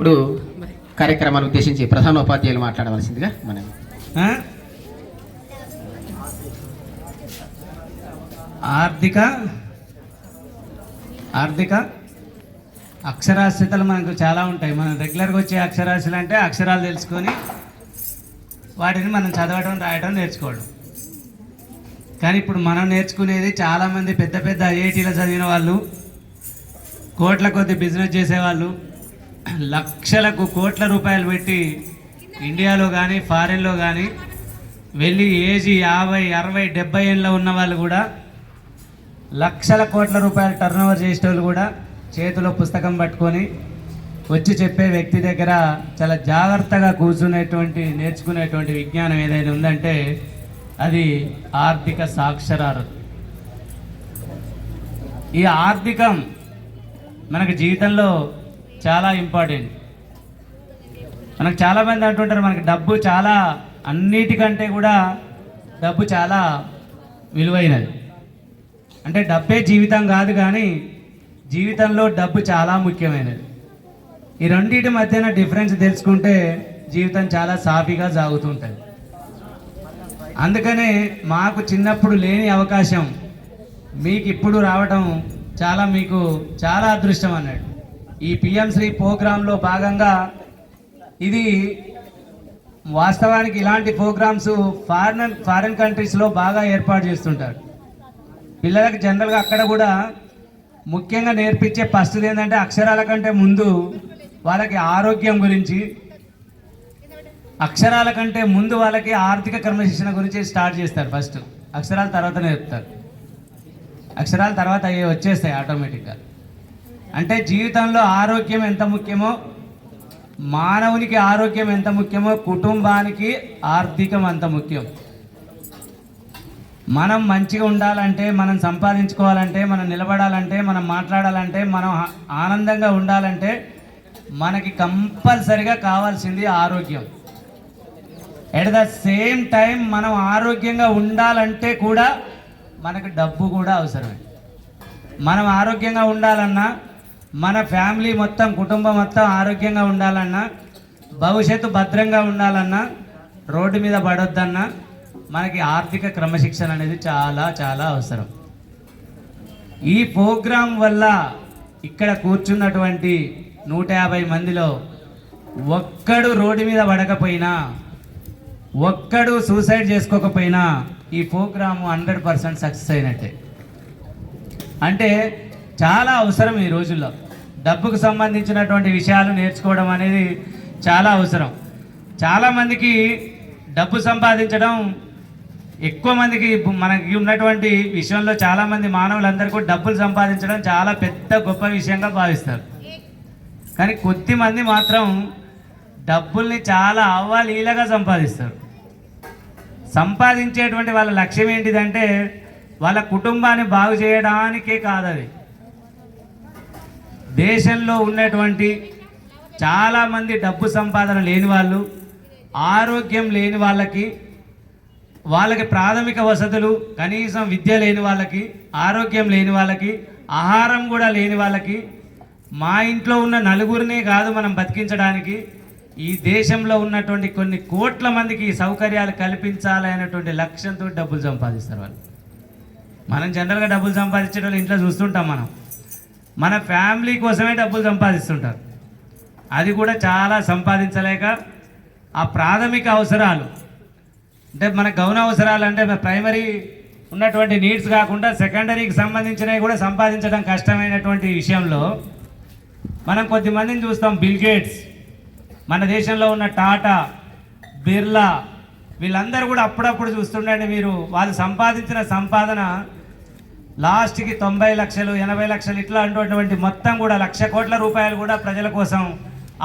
ఇప్పుడు కార్యక్రమాన్ని ఉద్దేశించి ప్రధానోపాధ్యాయులు మాట్లాడవలసిందిగా మనం ఆర్థిక అక్షరాస్యతలు మనకు చాలా ఉంటాయి. మనం రెగ్యులర్గా వచ్చే అక్షరాస్యలు అంటే అక్షరాలు తెలుసుకొని వాటిని మనం చదవడం రాయడం నేర్చుకోవడం. కానీ ఇప్పుడు మనం నేర్చుకునేది చాలామంది పెద్ద పెద్ద ఐఐటీలో చదివిన వాళ్ళు, కోట్ల కొద్ది బిజినెస్ చేసేవాళ్ళు, లక్షలకు కోట్ల రూపాయలు పెట్టి ఇండియాలో కానీ ఫారిన్లో కానీ వెళ్ళి ఏజీ 50, 60, 70 ఏళ్ళలో ఉన్న వాళ్ళు కూడా, లక్షల కోట్ల రూపాయలు టర్నోవర్ చేసేవాళ్ళు కూడా చేతిలో పుస్తకం పట్టుకొని వచ్చి చెప్పే వ్యక్తి దగ్గర చాలా జాగ్రత్తగా కూర్చునేటువంటి నేర్చుకునేటువంటి విజ్ఞానం ఏదైనా ఉందంటే అది ఆర్థిక సాక్షరాలు. ఈ ఆర్థికం మనకు జీవితంలో చాలా ఇంపార్టెంట్. మనకు చాలామంది అంటుంటారు మనకి డబ్బు చాలా, అన్నిటికంటే కూడా డబ్బు చాలా విలువైనది. అంటే డబ్బే జీవితం కాదు, కానీ జీవితంలో డబ్బు చాలా ముఖ్యమైనది. ఈ రెండింటి మధ్యన డిఫరెన్స్ తెలుసుకుంటే జీవితం చాలా సాఫీగా సాగుతుంటుంది. అందుకనే మాకు చిన్నప్పుడు లేని అవకాశం మీకు ఇప్పుడు రావటం మీకు చాలా అదృష్టం అన్నాడు. ఈ పిఎం శ్రీ ప్రోగ్రాంలో భాగంగా ఇది వాస్తవానికి ఇలాంటి ప్రోగ్రామ్స్ ఫారిన్ కంట్రీస్లో బాగా ఏర్పాటు చేస్తుంటారు. పిల్లలకు జనరల్గా అక్కడ కూడా ముఖ్యంగా నేర్పించే ఫస్ట్ ఏంటంటే అక్షరాల కంటే ముందు వాళ్ళకి ఆరోగ్యం గురించి, అక్షరాల కంటే ముందు వాళ్ళకి ఆర్థిక క్రమశిక్షణ గురించి స్టార్ట్ చేస్తారు. ఫస్ట్ అక్షరాల తర్వాత నేర్పుతారు. అక్షరాల తర్వాత అవి వచ్చేస్తాయి ఆటోమేటిక్గా. అంటే జీవితంలో ఆరోగ్యం ఎంత ముఖ్యమో, మానవునికి ఆరోగ్యం ఎంత ముఖ్యమో, కుటుంబానికి ఆర్థికం అంత ముఖ్యం. మనం మంచిగా ఉండాలంటే, మనం సంపాదించుకోవాలంటే, మనం నిలబడాలంటే, మనం మాట్లాడాలంటే, మనం ఆనందంగా ఉండాలంటే మనకి కంపల్సరిగా కావాల్సింది ఆరోగ్యం. ఎట్ ద సేమ్ టైం మనం ఆరోగ్యంగా ఉండాలంటే కూడా మనకు డబ్బు కూడా అవసరమే. మనం ఆరోగ్యంగా ఉండాలన్నా, మన ఫ్యామిలీ మొత్తం, కుటుంబం మొత్తం ఆరోగ్యంగా ఉండాలన్నా, భవిష్యత్తు భద్రంగా ఉండాలన్నా, రోడ్డు మీద పడొద్దన్నా మనకి ఆర్థిక క్రమశిక్షణ అనేది చాలా చాలా అవసరం. ఈ ప్రోగ్రాం వల్ల ఇక్కడ కూర్చున్నటువంటి 150 మందిలో ఒక్కడు రోడ్డు మీద పడకపోయినా, ఒక్కడు సూసైడ్ చేసుకోకపోయినా ఈ ప్రోగ్రాము 100% సక్సెస్ అయినట్టే. అంటే చాలా అవసరం ఈ రోజుల్లో. డబ్బుకు సంబంధించినటువంటి విషయాలు నేర్చుకోవడం అనేది చాలా అవసరం. చాలామందికి డబ్బు సంపాదించడం, ఎక్కువ మందికి మనకి ఉన్నటువంటి విషయంలో చాలామంది మానవులందరూ కూడా డబ్బులు సంపాదించడం చాలా పెద్ద గొప్ప విషయంగా భావిస్తారు. కానీ కొద్దిమంది మాత్రం డబ్బుల్ని చాలా అవలీలగా సంపాదిస్తారు. సంపాదించేటువంటి వాళ్ళ లక్ష్యం ఏంటిదంటే వాళ్ళ కుటుంబాన్ని బాగు చేయడానికే కాదు. అది దేశంలో ఉన్నటువంటి చాలామంది డబ్బు సంపాదన లేని వాళ్ళు, ఆరోగ్యం లేని వాళ్ళకి ప్రాథమిక వసతులు, కనీసం విద్య లేని వాళ్ళకి, ఆరోగ్యం లేని వాళ్ళకి, ఆహారం కూడా లేని వాళ్ళకి, మా ఇంట్లో ఉన్న నలుగురినే కాదు మనం బతికించడానికి ఈ దేశంలో ఉన్నటువంటి కొన్ని కోట్ల మందికి సౌకర్యాలు కల్పించాలి అనేటువంటి లక్ష్యంతో డబ్బులు సంపాదిస్తారు వాళ్ళు. మనం జనరల్గా డబ్బులు సంపాదించే వాళ్ళు ఇంట్లో చూస్తుంటాం. మన ఫ్యామిలీ కోసమే డబ్బులు సంపాదిస్తుంటారు. అది కూడా చాలా సంపాదించలేక ఆ ప్రాథమిక అవసరాలు, అంటే మన గౌన అవసరాలు, అంటే ప్రైమరీ ఉన్నటువంటి నీడ్స్ కాకుండా సెకండరీకి సంబంధించినవి కూడా సంపాదించడం కష్టమైనటువంటి విషయంలో మనం కొద్దిమందిని చూస్తాం. బిల్ గేట్స్, మన దేశంలో ఉన్న టాటా, బిర్లా, వీళ్ళందరూ కూడా అప్పుడప్పుడు చూస్తుండండి మీరు, వాళ్ళు సంపాదించిన సంపాదన లాస్ట్కి 90 లక్షలు, 80 లక్షలు ఇట్లా అంటున్నటువంటి మొత్తం కూడా 1,00,000 కోట్ల రూపాయలు కూడా ప్రజల కోసం,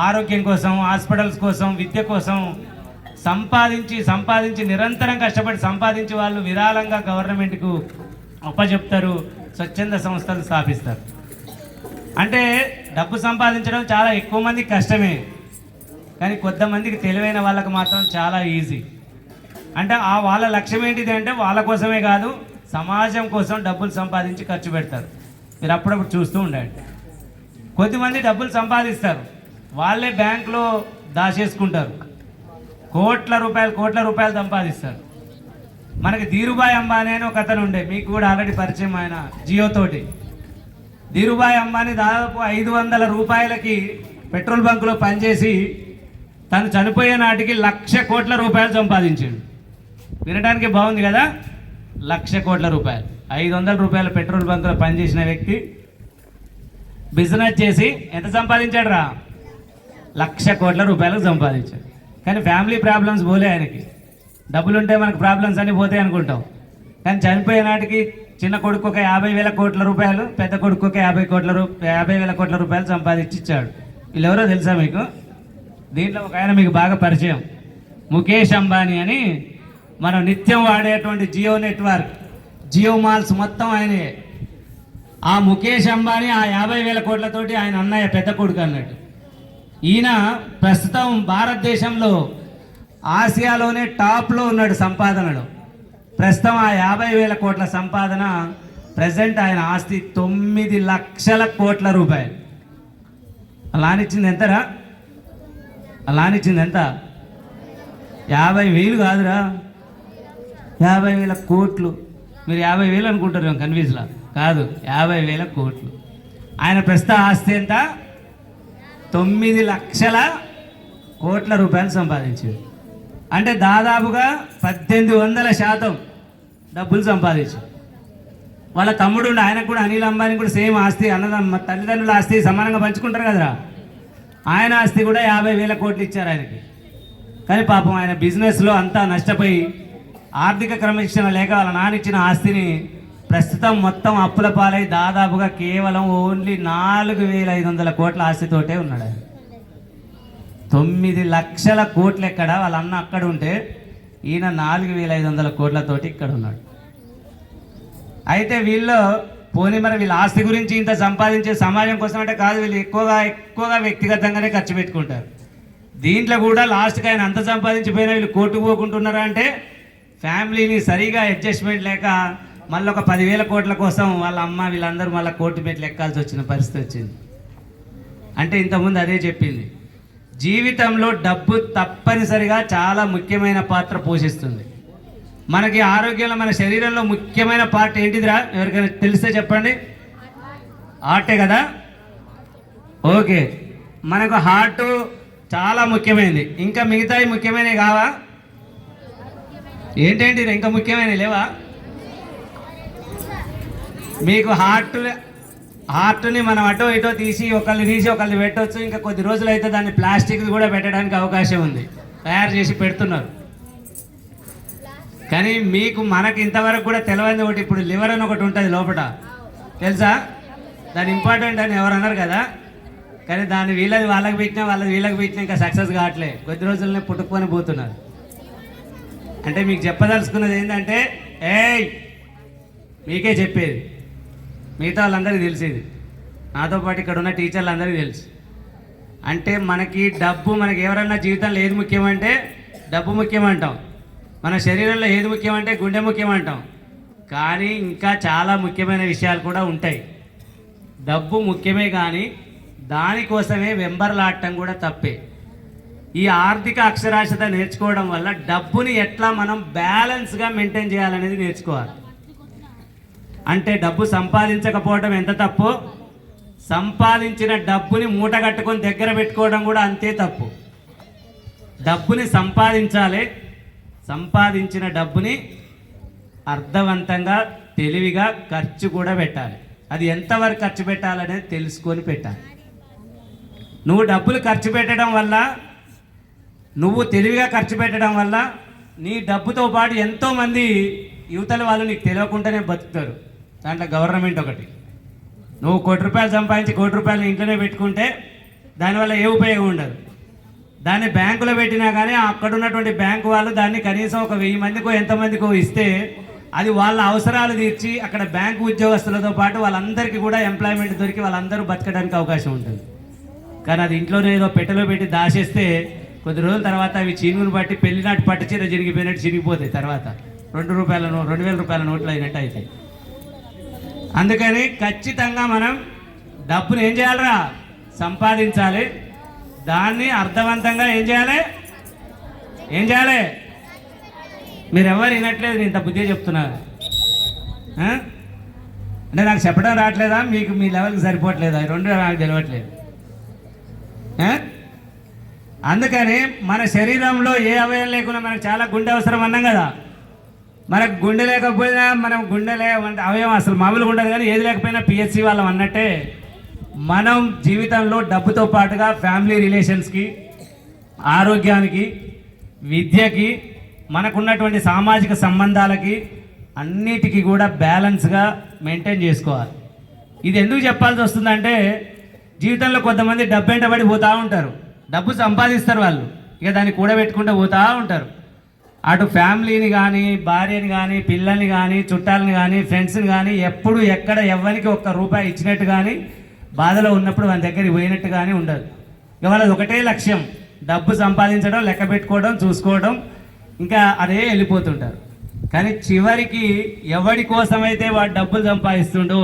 ఆరోగ్యం కోసం, హాస్పిటల్స్ కోసం, విద్య కోసం సంపాదించి నిరంతరం కష్టపడి సంపాదించి వాళ్ళు విరాళంగా గవర్నమెంట్కు అప్పచెప్తారు, స్వచ్ఛంద సంస్థలు స్థాపిస్తారు. అంటే డబ్బు సంపాదించడం చాలా ఎక్కువ మందికి కష్టమే, కానీ కొంతమందికి తెలివైన వాళ్ళకు మాత్రం చాలా ఈజీ. అంటే వాళ్ళ లక్ష్యం ఏంటిది అంటే వాళ్ళ కోసమే కాదు, సమాజం కోసం డబ్బులు సంపాదించి ఖర్చు పెడతారు. మీరు అప్పుడప్పుడు చూస్తూ ఉండండి. కొద్దిమంది డబ్బులు సంపాదిస్తారు, వాళ్ళే బ్యాంకులో దాచేసుకుంటారు. కోట్ల రూపాయలు సంపాదిస్తారు. మనకి ధీరుభాయ్ అంబానీ అని ఒక అతను ఉండే, మీకు కూడా ఆల్రెడీ పరిచయం, ఆయన జియో తోటి. ధీరుభాయ్ అంబానీ దాదాపు 500 రూపాయలకి పెట్రోల్ బంకులో పనిచేసి తను చనిపోయే నాటికి 1,00,000 కోట్ల రూపాయలు సంపాదించాడు. వినడానికి బాగుంది కదా, 1,00,000 కోట్ల రూపాయలు. 500 రూపాయల పెట్రోల్ బంకులో పనిచేసిన వ్యక్తి బిజినెస్ చేసి ఎంత సంపాదించాడు రా? 1,00,000 కోట్ల రూపాయలకు సంపాదించాడు. కానీ ఫ్యామిలీ ప్రాబ్లమ్స్ పోలే ఆయనకి. డబ్బులుంటే మనకు ప్రాబ్లమ్స్ అన్నీ పోతాయి అనుకుంటాం, కానీ చనిపోయే నాటికి చిన్న కొడుకు ఒక 50,000 కోట్ల రూపాయలు, పెద్ద కొడుకు ఒక 50,000 కోట్ల రూపాయలు సంపాదించి ఇచ్చాడు. వీళ్ళెవరో తెలుసా మీకు? దీంట్లో ఒక ఆయన మీకు బాగా పరిచయం, ముఖేష్ అంబానీ అని. మనం నిత్యం వాడేటువంటి జియో నెట్వర్క్, జియో మాల్స్ మొత్తం ఆయనే. ఆ ముఖేష్ అంబానీ ఆ 50,000 కోట్లతోటి ఆయన అన్నయ్య పెద్ద కొడుకు అన్నట్టు. ఈయన ప్రస్తుతం భారతదేశంలో ఆసియాలోనే టాప్లో ఉన్నాడు సంపాదనలో. ప్రస్తుతం ఆ 50,000 కోట్ల సంపాదన, ప్రజెంట్ ఆయన ఆస్తి 9 లక్షల కోట్ల రూపాయలు. అలా అనిచ్చింది ఎంతరా? అలా అనిచ్చింది ఎంత? 50,000 కాదురా, 50,000 కోట్లు. మీరు 50,000 అనుకుంటారు కన్ఫ్యూజ్లా, కాదు, 50,000 కోట్లు. ఆయన ప్రస్తుత ఆస్తి ఎంత? 9 లక్షల కోట్ల రూపాయలు సంపాదించారు. అంటే దాదాపుగా 1800% డబ్బులు సంపాదించారు. వాళ్ళ తమ్ముడు ఆయనకు కూడా, అనిల్ అంబానీ కూడా సేమ్ ఆస్తి, తల్లిదండ్రుల ఆస్తి సమానంగా పంచుకుంటారు కదరా. ఆయన ఆస్తి కూడా 50,000 కోట్లు ఇచ్చారు ఆయనకి. కానీ పాపం ఆయన బిజినెస్లో అంతా నష్టపోయి ఆర్థిక క్రమశిక్షణ లేక వాళ్ళ నాన్న ఇచ్చిన ఆస్తిని ప్రస్తుతం మొత్తం అప్పుల పాలై దాదాపుగా కేవలం ఓన్లీ 4,500 కోట్ల ఆస్తితోటే ఉన్నాడు ఆయన. 9 లక్షల కోట్లు ఎక్కడ, వాళ్ళ అన్న అక్కడ ఉంటే ఈయన 4,500 కోట్లతోటి ఇక్కడ ఉన్నాడు. అయితే వీళ్ళు పోనీ మరి వీళ్ళ ఆస్తి గురించి ఇంత సంపాదించే సమాజం కోసం అంటే కాదు, వీళ్ళు ఎక్కువగా వ్యక్తిగతంగానే ఖర్చు పెట్టుకుంటారు. దీంట్లో కూడా లాస్ట్కి ఆయన అంత సంపాదించిపోయినా వీళ్ళు కోర్టుకు పోకుంటున్నారా అంటే ఫ్యామిలీని సరిగా అడ్జస్ట్మెంట్ లేక మళ్ళీ ఒక 10,000 కోట్ల కోసం వాళ్ళ అమ్మ వీళ్ళందరూ మళ్ళీ కోర్టు పెట్టి ఎక్కాల్సి వచ్చిన పరిస్థితి వచ్చింది. అంటే ఇంతకుముందు అదే చెప్పింది, జీవితంలో డబ్బు తప్పనిసరిగా చాలా ముఖ్యమైన పాత్ర పోషిస్తుంది. మనకి ఆరోగ్యంలో, మన శరీరంలో ముఖ్యమైన పార్ట్ ఏంటిదిరా? ఎవరికైనా తెలిస్తే చెప్పండి. హార్టే కదా. ఓకే, మనకు హార్ట్ చాలా ముఖ్యమైనది. ఇంకా మిగతాయి ముఖ్యమైనవి కావా? ఏంటండి ఇంకా ముఖ్యమైనవి లేవా? మీకు హార్ట్ని మనం అటో ఇటో తీసి ఒకళ్ళు పెట్టవచ్చు. ఇంకా కొద్ది రోజులు అయితే దాన్ని ప్లాస్టిక్ కూడా పెట్టడానికి అవకాశం ఉంది, తయారు చేసి పెడుతున్నారు. కానీ మనకి ఇంతవరకు కూడా తెలియదు ఒకటి, ఇప్పుడు లివర్ అని ఒకటి ఉంటుంది లోపల, తెలుసా? దాని ఇంపార్టెంట్ అని ఎవరు అన్నారు కదా. కానీ దాన్ని వాళ్ళకి పెట్టినా వీళ్ళకి పెట్టినా ఇంకా సక్సెస్ కావట్లే, కొద్ది రోజులనే పుట్టుకొని పోతున్నారు. అంటే మీకు చెప్పదలుచుకున్నది ఏంటంటే, మీకే చెప్పేది, మిగతా వాళ్ళందరికీ తెలిసేది, నాతో పాటు ఇక్కడ ఉన్న టీచర్లందరికీ తెలుసు. అంటే మనకి ఎవరన్నా జీవితంలో ఏది ముఖ్యమంటే డబ్బు ముఖ్యమంటాం, మన శరీరంలో ఏది ముఖ్యమంటే గుండె ముఖ్యమంటాం. కానీ ఇంకా చాలా ముఖ్యమైన విషయాలు కూడా ఉంటాయి. డబ్బు ముఖ్యమే, కానీ దానికోసమే వెంబర్లాడటం కూడా తప్పే. ఈ ఆర్థిక అక్షరాస్యత నేర్చుకోవడం వల్ల డబ్బుని ఎట్లా మనం బ్యాలెన్స్గా మెయింటైన్ చేయాలనేది నేర్చుకోవాలి. అంటే డబ్బు సంపాదించకపోవడం ఎంత తప్పు, సంపాదించిన డబ్బుని మూట కట్టుకొని దగ్గర పెట్టుకోవడం కూడా అంతే తప్పు. డబ్బుని సంపాదించాలి, సంపాదించిన డబ్బుని అర్థవంతంగా తెలివిగా ఖర్చు కూడా పెట్టాలి. అది ఎంతవరకు ఖర్చు పెట్టాలనేది తెలుసుకొని పెట్టాలి. నువ్వు డబ్బులు ఖర్చు పెట్టడం వల్ల, నువ్వు తెలివిగా ఖర్చు పెట్టడం వల్ల నీ డబ్బుతో పాటు ఎంతోమంది యువతల వాళ్ళు నీకు తెలియకుండానే బతుకుతారు. దాంట్లో గవర్నమెంట్ ఒకటి. నువ్వు ₹1,00,00,000 సంపాదించి ₹1,00,00,000 ఇంట్లోనే పెట్టుకుంటే దానివల్ల ఏ ఉపయోగం ఉండదు. దాన్ని బ్యాంకులో పెట్టినా కానీ అక్కడ ఉన్నటువంటి బ్యాంకు వాళ్ళు దాన్ని కనీసం ఒక 1000 మందికో ఎంతమందికో ఇస్తే అది వాళ్ళ అవసరాలు తీర్చి అక్కడ బ్యాంకు ఉద్యోగస్తులతో పాటు వాళ్ళందరికీ కూడా ఎంప్లాయ్మెంట్ దొరికి వాళ్ళందరూ బతకడానికి అవకాశం ఉంటుంది. కానీ అది ఇంట్లోనే ఏదో పెట్టెలో పెట్టి దాచేస్తే కొద్ది రోజుల తర్వాత అవి చీనుగును బట్టి పెళ్లినాటి పట్టు చీర చిరిగిపోయినట్టు చిరిగిపోతాయి. తర్వాత ₹2,000 నోట్లు అయినట్టు అవుతాయి. అందుకని ఖచ్చితంగా మనం డబ్బును ఏం చేయాలరా? సంపాదించాలి. దాన్ని అర్థవంతంగా ఏం చేయాలి? మీరు ఎవరు వినట్లేదు, నేను ఇంత బుద్ధి చెప్తున్నారు. అంటే నాకు చెప్పడం రావట్లేదా, మీకు మీ లెవెల్కి సరిపోవట్లేదా? ఈ రెండు నాకు తెలియట్లేదు. అందుకని మన శరీరంలో ఏ అవయవం లేకుండా మనకు చాలా గుండె అవసరం అన్నాం కదా. మనకు గుండె లేకపోయినా మనం అవయవం అసలు మామూలుగా ఉండదు, కానీ ఏది లేకపోయినా పిహెచ్సి వాళ్ళం అన్నట్టే మనం జీవితంలో డబ్బుతో పాటుగా ఫ్యామిలీ రిలేషన్స్కి, ఆరోగ్యానికి, విద్యకి, మనకున్నటువంటి సామాజిక సంబంధాలకి అన్నిటికీ కూడా బ్యాలెన్స్గా మెయింటైన్ చేసుకోవాలి. ఇది ఎందుకు చెప్పాల్సి వస్తుందంటే జీవితంలో కొంతమంది డబ్బు వెంటబడి పోతూ ఉంటారు, డబ్బు సంపాదిస్తారు వాళ్ళు, ఇక దాన్ని కూడబెట్టుకుంటూ పోతూ ఉంటారు. అటు ఫ్యామిలీని కానీ, భార్యని కానీ, పిల్లల్ని కానీ, చుట్టాలని కానీ, ఫ్రెండ్స్ని కానీ ఎప్పుడు ఎక్కడ ఎవరికి ఒక్క రూపాయి ఇచ్చినట్టు కానీ, బాధలో ఉన్నప్పుడు వాళ్ళ దగ్గరికి పోయినట్టు కానీ ఉండదు. ఇక వాళ్ళది ఒకటే లక్ష్యం, డబ్బు సంపాదించడం, లెక్క పెట్టుకోవడం, చూసుకోవడం, ఇంకా అదే వెళ్ళిపోతుంటారు. కానీ చివరికి ఎవడి కోసమైతే వాడు డబ్బులు సంపాదిస్తుండో,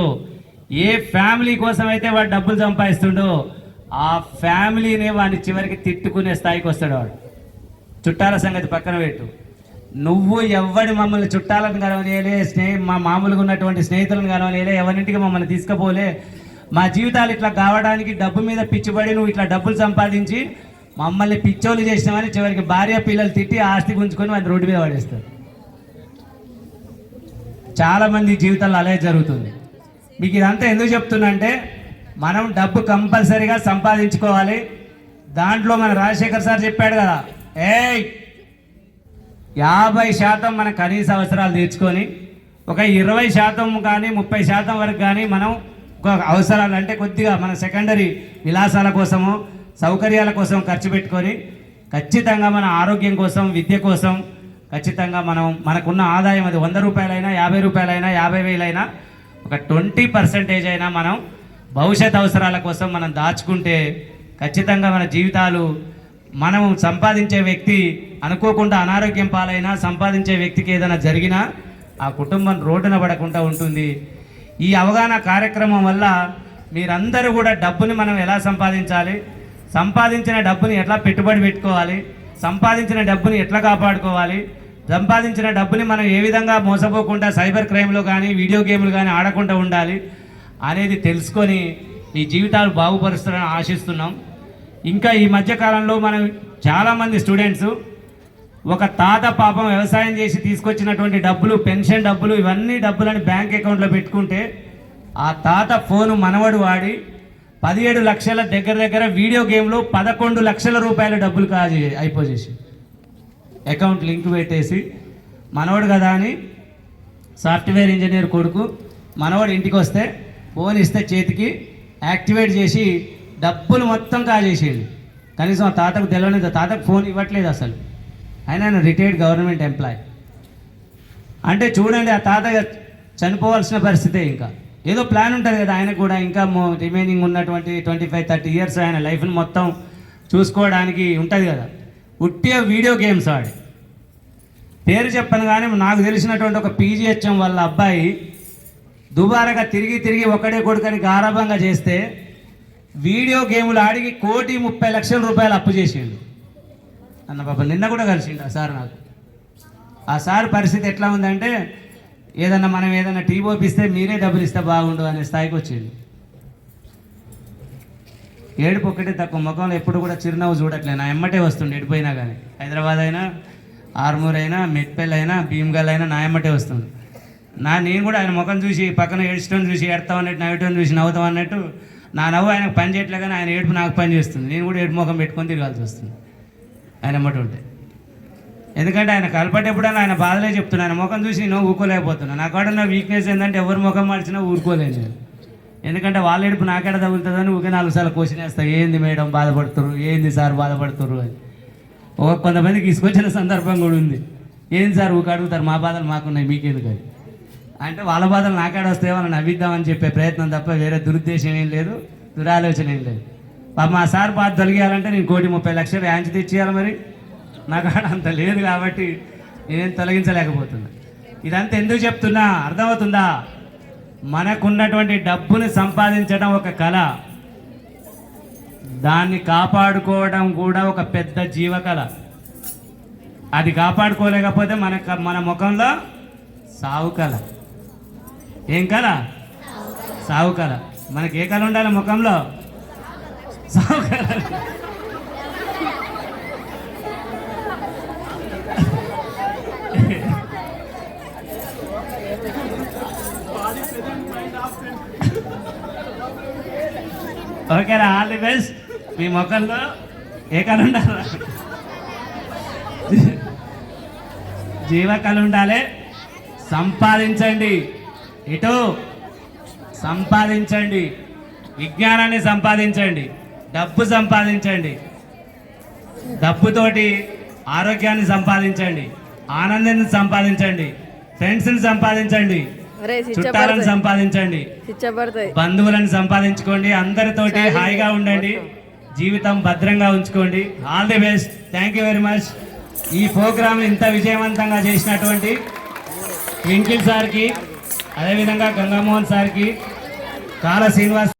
ఏ ఫ్యామిలీ కోసమైతే వాడు డబ్బులు సంపాదిస్తుండో, ఆ ఫ్యామిలీనే వాడిని చివరికి తిట్టుకునే స్థాయికి వస్తాడు వాడు. చుట్టాల సంగతి పక్కన పెట్టు, నువ్వు ఎవడి మమ్మల్ని చుట్టాలను కలవలేలే, మా మామూలుగా ఉన్నటువంటి స్నేహితులను కలవలేలే, ఎవరింటికి మమ్మల్ని తీసుకుపోలే, మా జీవితాలు ఇట్లా కావడానికి డబ్బు మీద పిచ్చిపడి నువ్వు ఇట్లా డబ్బులు సంపాదించి మమ్మల్ని పిచ్చోళ్ళు చేసినామని చివరికి భార్య పిల్లలు తిట్టి ఆస్తి గుంజుకొని వాడిని రోడ్డు మీద పడేస్తారు. చాలామంది జీవితాల్లో అలాగే జరుగుతుంది. మీకు ఇదంతా ఎందుకు చెప్తున్నా అంటే మనం డబ్బు కంపల్సరీగా సంపాదించుకోవాలి. దాంట్లో మన రాజశేఖర్ సార్ చెప్పాడు కదా, 50% మన కనీస అవసరాలు తీర్చుకొని ఒక 20% కానీ 30% వరకు కానీ మనం అవసరాలు అంటే కొద్దిగా మన సెకండరీ విలాసాల కోసము, సౌకర్యాల కోసం ఖర్చు పెట్టుకొని ఖచ్చితంగా మన ఆరోగ్యం కోసం, విద్య కోసం ఖచ్చితంగా మనకున్న ఆదాయం అది 100 రూపాయలైనా, 50 రూపాయలైనా, 50,000 అయినా ఒక 20% అయినా మనం భవిష్యత్ అవసరాల కోసం మనం దాచుకుంటే ఖచ్చితంగా మన జీవితాలు, మనం సంపాదించే వ్యక్తి అనుకోకుండా అనారోగ్యం పాలైనా, సంపాదించే వ్యక్తికి ఏదైనా జరిగినా ఆ కుటుంబం రోడ్డున పడకుండా ఉంటుంది. ఈ అవగాహన కార్యక్రమం వల్ల మీరందరూ కూడా డబ్బుని మనం ఎలా సంపాదించాలి, సంపాదించిన డబ్బుని ఎట్లా పెట్టుబడి పెట్టుకోవాలి, సంపాదించిన డబ్బుని ఎట్లా కాపాడుకోవాలి, సంపాదించిన డబ్బుని మనం ఏ విధంగా మోసపోకుండా సైబర్ క్రైమ్లో కానీ, వీడియో గేమ్లు కానీ ఆడకుండా ఉండాలి అనేది తెలుసుకొని ఈ జీవితాలు బాగుపరుస్తారని ఆశిస్తున్నాం. ఇంకా ఈ మధ్యకాలంలో మనం చాలామంది స్టూడెంట్స్ ఒక తాత పాపం వ్యవసాయం చేసి తీసుకొచ్చినటువంటి డబ్బులు, పెన్షన్ డబ్బులు, ఇవన్నీ డబ్బులని బ్యాంక్ అకౌంట్లో పెట్టుకుంటే ఆ తాత ఫోను మనవడు వాడి 17 లక్షల దగ్గర వీడియో గేమ్లో 11 లక్షల రూపాయల డబ్బులు అయిపోయేసి అకౌంట్ లింక్ పెట్టేసి, మనవడు కదా అని సాఫ్ట్వేర్ ఇంజనీర్ కొడుకు మనవడు ఇంటికి వస్తే ఫోన్ ఇస్తే చేతికి యాక్టివేట్ చేసి డబ్బులు మొత్తం కాజేసేది. కనీసం ఆ తాతకు తెలియలేదు, తాతకు ఫోన్ ఇవ్వట్లేదు అసలు. ఆయన రిటైర్డ్ గవర్నమెంట్ ఎంప్లాయ్. అంటే చూడండి, ఆ తాత చనిపోవాల్సిన పరిస్థితే. ఇంకా ఏదో ప్లాన్ ఉంటుంది కదా ఆయనకు కూడా, ఇంకా రిమైనింగ్ ఉన్నటువంటి 25-30 ఇయర్స్ ఆయన లైఫ్ని మొత్తం చూసుకోవడానికి ఉంటుంది కదా. ఉట్టిగా వీడియో గేమ్స్ ఆడి, పేరు చెప్పను కానీ నాకు తెలిసినటువంటి ఒక PGHM వాళ్ళ అబ్బాయి దుబారాగా తిరిగి ఒకడే కొడుకని గారాభంగా చేస్తే వీడియో గేములు ఆడికి 1,30,00,000 రూపాయలు అప్పు చేసిండు అన్న పాప. నిన్న కూడా కలిసిండు ఆ సార్ నాకు. ఆ సార్ పరిస్థితి ఎట్లా ఉందంటే మనం ఏదైనా టీ పోపిస్తే మీరే డబ్బులు ఇస్తే బాగుండు అనే స్థాయికి వచ్చింది. ఏడుపు ఒక్కటే తక్కువ, ముఖంలో ఎప్పుడు కూడా చిరునవ్వు చూడట్లేదు. నా ఎమ్మటే వస్తుండే ఎడిపోయినా కానీ, హైదరాబాద్ అయినా, ఆర్మూర్ అయినా, మెట్పల్లి అయినా, భీమ్గల్ అయినా నా ఎమ్మటే వస్తుంది. నేను కూడా ఆయన ముఖం చూసి పక్కన ఏడ్చడం చూసి ఏడతాం అన్నట్టు, నవ్వటం చూసి నవ్వుతాం అన్నట్టు నా నవ్వు ఆయనకు పని చేయట్లే, కానీ ఆయన ఏడుపు నాకు పని చేస్తుంది. నేను కూడా ఏడుపు ముఖం పెట్టుకొని తిరగాల్సి వస్తుంది ఆయన ఎమ్మటి ఉంటే. ఎందుకంటే ఆయన కలపటేప్పుడన్నా ఆయన బాధలే చెప్తున్నా, ఆయన ముఖం చూసి నేను ఊరుకోలేకపోతున్నా. నా కాడ నా వీక్నెస్ ఏంటంటే ఎవరి ముఖం మార్చినా ఊరుకోలేను నేను. ఎందుకంటే వాళ్ళ ఏడుపు నాకేడ తగులుతుందని ఊరికే 4 సార్లు క్వశ్చన్ వేస్తాను, ఏంది మేడం బాధపడుతురు, ఏంది సార్ బాధపడుతురు అని. కొంతమందికి తీసుకొచ్చిన సందర్భం కూడా ఉంది. ఏంది సార్ ఊరికి అడుగుతారు, మా బాధలు మాకున్నాయి మీకెందుకని అంటే వాళ్ళ బాధలు నాకాడ వస్తే వాళ్ళని నవ్విద్దామని చెప్పే ప్రయత్నం తప్ప వేరే దురుద్దేశం ఏం లేదు, దురాలోచన ఏం లేదు. మా సార్ బాధ తొలగియాలంటే నేను 1,30,00,000 యాంచి తెచ్చేయాలి. మరి నాకు అంత లేదు కాబట్టి నేనేం తొలగించలేకపోతున్నా. ఇదంతా ఎందుకు చెప్తున్నా అర్థమవుతుందా? మనకున్నటువంటి డబ్బుని సంపాదించడం ఒక కళ. దాన్ని కాపాడుకోవడం కూడా ఒక పెద్ద జీవకళ. అది కాపాడుకోలేకపోతే మన ముఖంలో సావు కళ. ఏం కళ? సావు కళ. మనకి ఏ కళ ఉండాలి ముఖంలో? సావు కళ. ఓకేనా, ఆల్ ది బెస్ట్. మీ ముఖంలో ఏ కళ ఉండాలి? జీవకళ ఉండాలి. సంపాదించండి, ఇటు సంపాదించండి, విజ్ఞానాన్ని సంపాదించండి, డబ్బు సంపాదించండి, డబ్బుతోటి ఆరోగ్యాన్ని సంపాదించండి, ఆనందాన్ని సంపాదించండి, ఫ్రెండ్స్ని సంపాదించండి, చుట్టాలను సంపాదించండి, బంధువులను సంపాదించుకోండి, అందరితోటి హాయిగా ఉండండి, జీవితం భద్రంగా ఉంచుకోండి. All the best. Thank you very much. ఈ ప్రోగ్రామ్ ఇంత విజయవంతంగా చేసినటువంటి ట్వింకిల్ సార్కి, అదేవిధంగా గంగామోహన్ సార్కి, కాళ శ్రీనివాస్